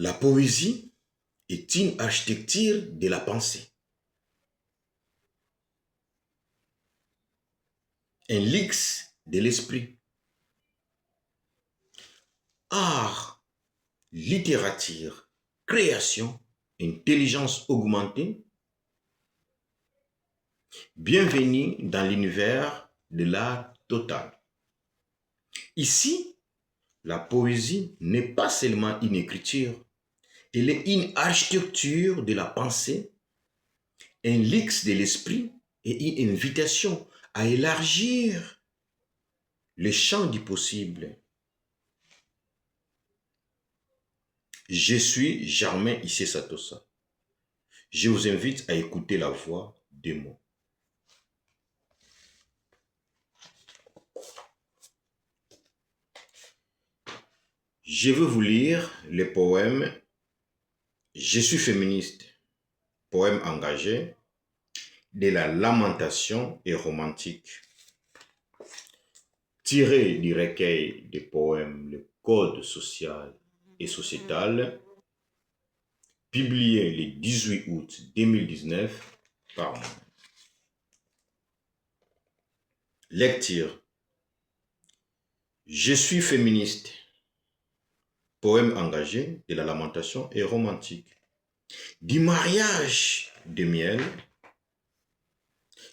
La poésie est une architecture de la pensée, un luxe de l'esprit. Art, littérature, création, intelligence augmentée. Bienvenue dans l'univers de l'art total. Ici, la poésie n'est pas seulement une écriture, elle est une architecture de la pensée, un luxe de l'esprit et une invitation à élargir le champ du possible. Je suis Germain Issé Satosa. Je vous invite à écouter la voix des mots. Je veux vous lire le poème Je suis féministe, poème engagé de la lamentation et romantique, tiré du recueil des poèmes Le Code social et sociétal, publié le 18 août 2019 par moi. Lecture. Je suis féministe. Poème engagé de la lamentation et romantique. Du mariage de miel,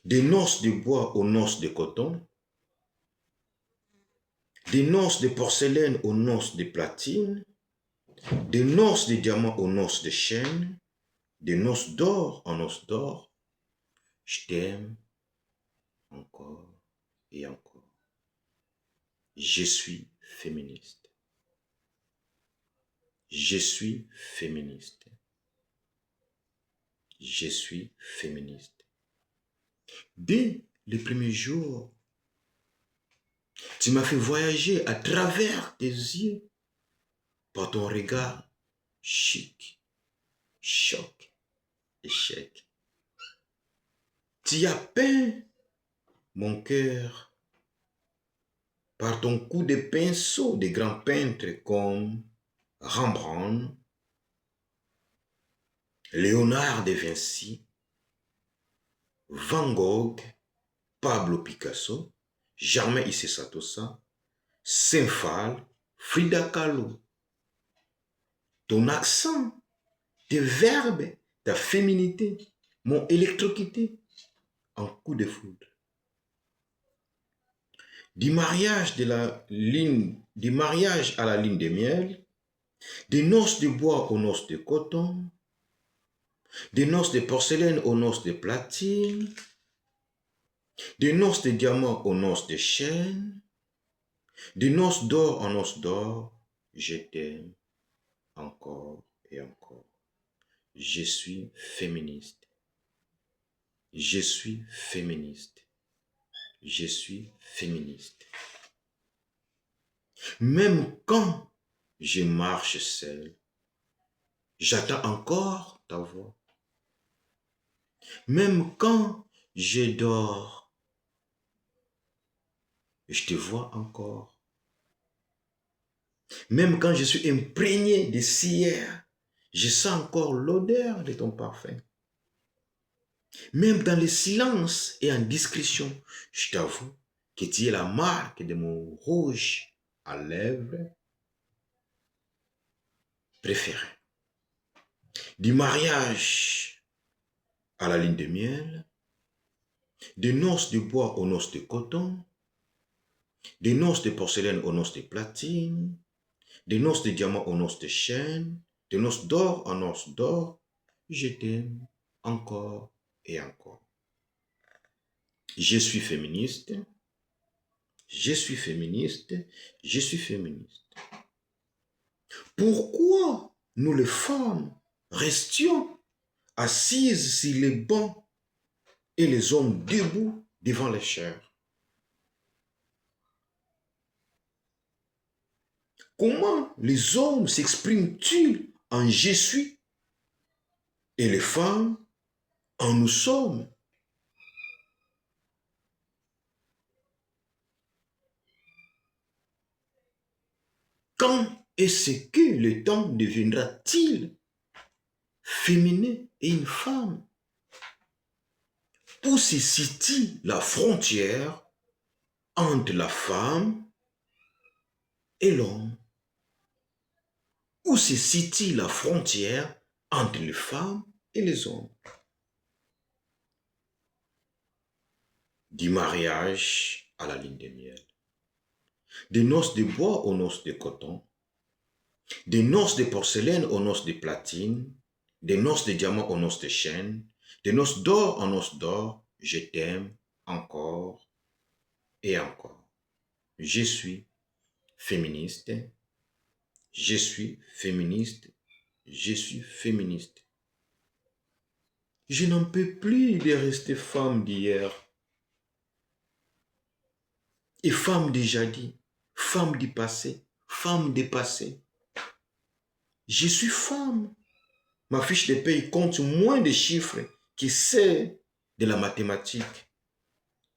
des noces de bois aux noces de coton, des noces de porcelaine aux noces de platine, des noces de diamants aux noces de chêne, des noces d'or en noces d'or, je t'aime encore et encore. Je suis féministe. Je suis féministe. Je suis féministe. Dès les premiers jours, tu m'as fait voyager à travers tes yeux par ton regard chic, choc, échec. Tu as peint mon cœur par ton coup de pinceau de grands peintres comme Rembrandt, Léonard de Vinci, Van Gogh, Pablo Picasso, Germain Issé Satosa, Saint-Phal, Frida Kahlo. Ton accent, tes verbes, ta féminité m'ont électrocuté en coup de foudre. Du mariage à la ligne de miel, des noces de bois aux noces de coton, des noces de porcelaine aux noces de platine, des noces de diamants aux noces de chêne, des noces d'or en noces d'or, je t'aime encore et encore. Je suis féministe. Je suis féministe. Je suis féministe. Même quand je marche seul, j'attends encore ta voix. Même quand je dors, je te vois encore. Même quand je suis imprégné de cire, je sens encore l'odeur de ton parfum. Même dans le silence et en discrétion, je t'avoue que tu es la marque de mon rouge à lèvres préféré. Du mariage à la ligne de miel, des noces de bois aux noces de coton, des noces de porcelaine aux noces de platine, des noces de diamants aux noces de chêne, des noces d'or en noces d'or, je t'aime encore et encore. Je suis féministe, je suis féministe, je suis féministe. Pourquoi nous les femmes restions assises sur les bancs et les hommes debout devant les chairs? Comment les hommes s'expriment-ils en je suis et les femmes en nous sommes? Quand Est-ce que le temps deviendra-t-il féminin et une femme? Où se situe la frontière entre la femme et l'homme? Où se situe la frontière entre les femmes et les hommes? Du mariage à la lune de miel, des noces de bois aux noces de coton, des noces de porcelaine aux noces de platine, des noces de diamant aux noces de chêne, des noces d'or en noces d'or, je t'aime encore et encore. Je suis féministe, je suis féministe, je suis féministe. Je n'en peux plus de rester femme d'hier et femme du jadis, femme du passé, femme dépassée. Je suis femme. Ma fiche de paye compte moins de chiffres que celle de la mathématique.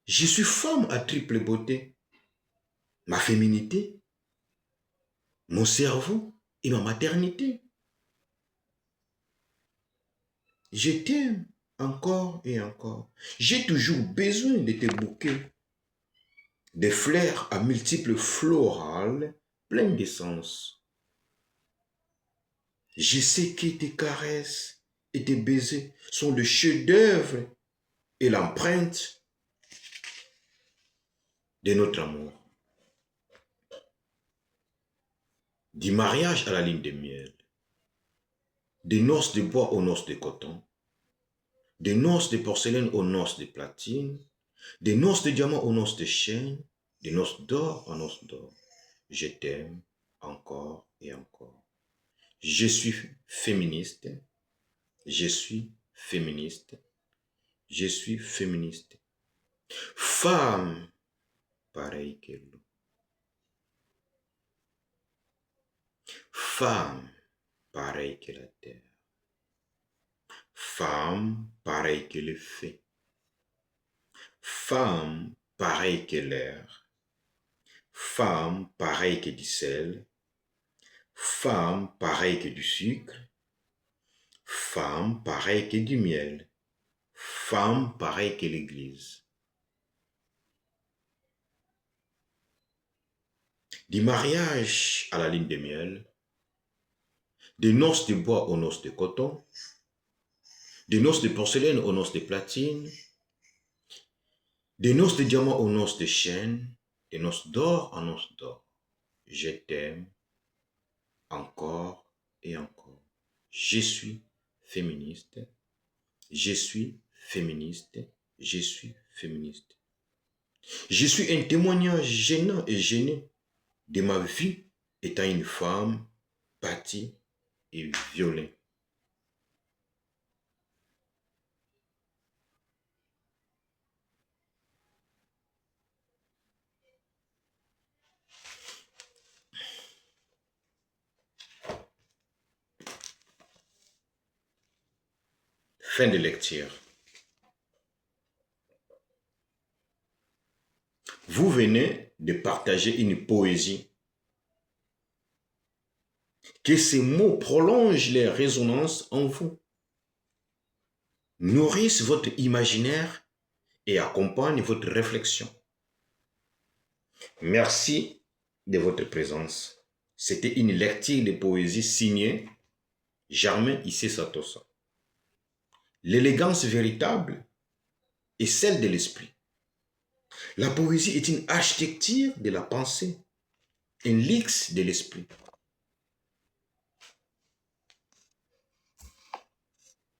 Je suis femme à triple beauté. Ma féminité, mon cerveau et ma maternité. Je t'aime encore et encore. J'ai toujours besoin de te bouquets, des fleurs à multiples florales pleines d'essence. Je sais que tes caresses et tes baisers sont le chef-d'œuvre et l'empreinte de notre amour. Du mariage à la lune de miel, des noces de bois aux noces de coton, des noces de porcelaine aux noces de platine, des noces de diamant aux noces de chêne, des noces d'or aux noces d'or. Je t'aime encore et encore. Je suis féministe, je suis féministe, je suis féministe. Femme pareille que l'eau. Femme pareille que la terre. Femme pareille que le feu. Femme pareille que l'air. Femme pareille que du sel. Femme pareille que du sucre. Femme pareille que du miel. Femme pareille que l'église. Du mariage à la lune de miel, des noces de bois aux noces de coton, des noces de porcelaine aux noces de platine, des noces de diamant aux noces de chêne, des noces d'or en noces d'or. Je t'aime encore et encore. Je suis féministe, je suis féministe, je suis féministe. Je suis un témoignage gênant et gêné de ma vie étant une femme bâtie et violée. Fin de lecture. Vous venez de partager une poésie. Que ces mots prolongent les résonances en vous, nourrissent votre imaginaire et accompagnent votre réflexion. Merci de votre présence. C'était une lecture de poésie signée Germain Issé Satosa. L'élégance véritable est celle de l'esprit. La poésie est une architecture de la pensée, un luxe de l'esprit.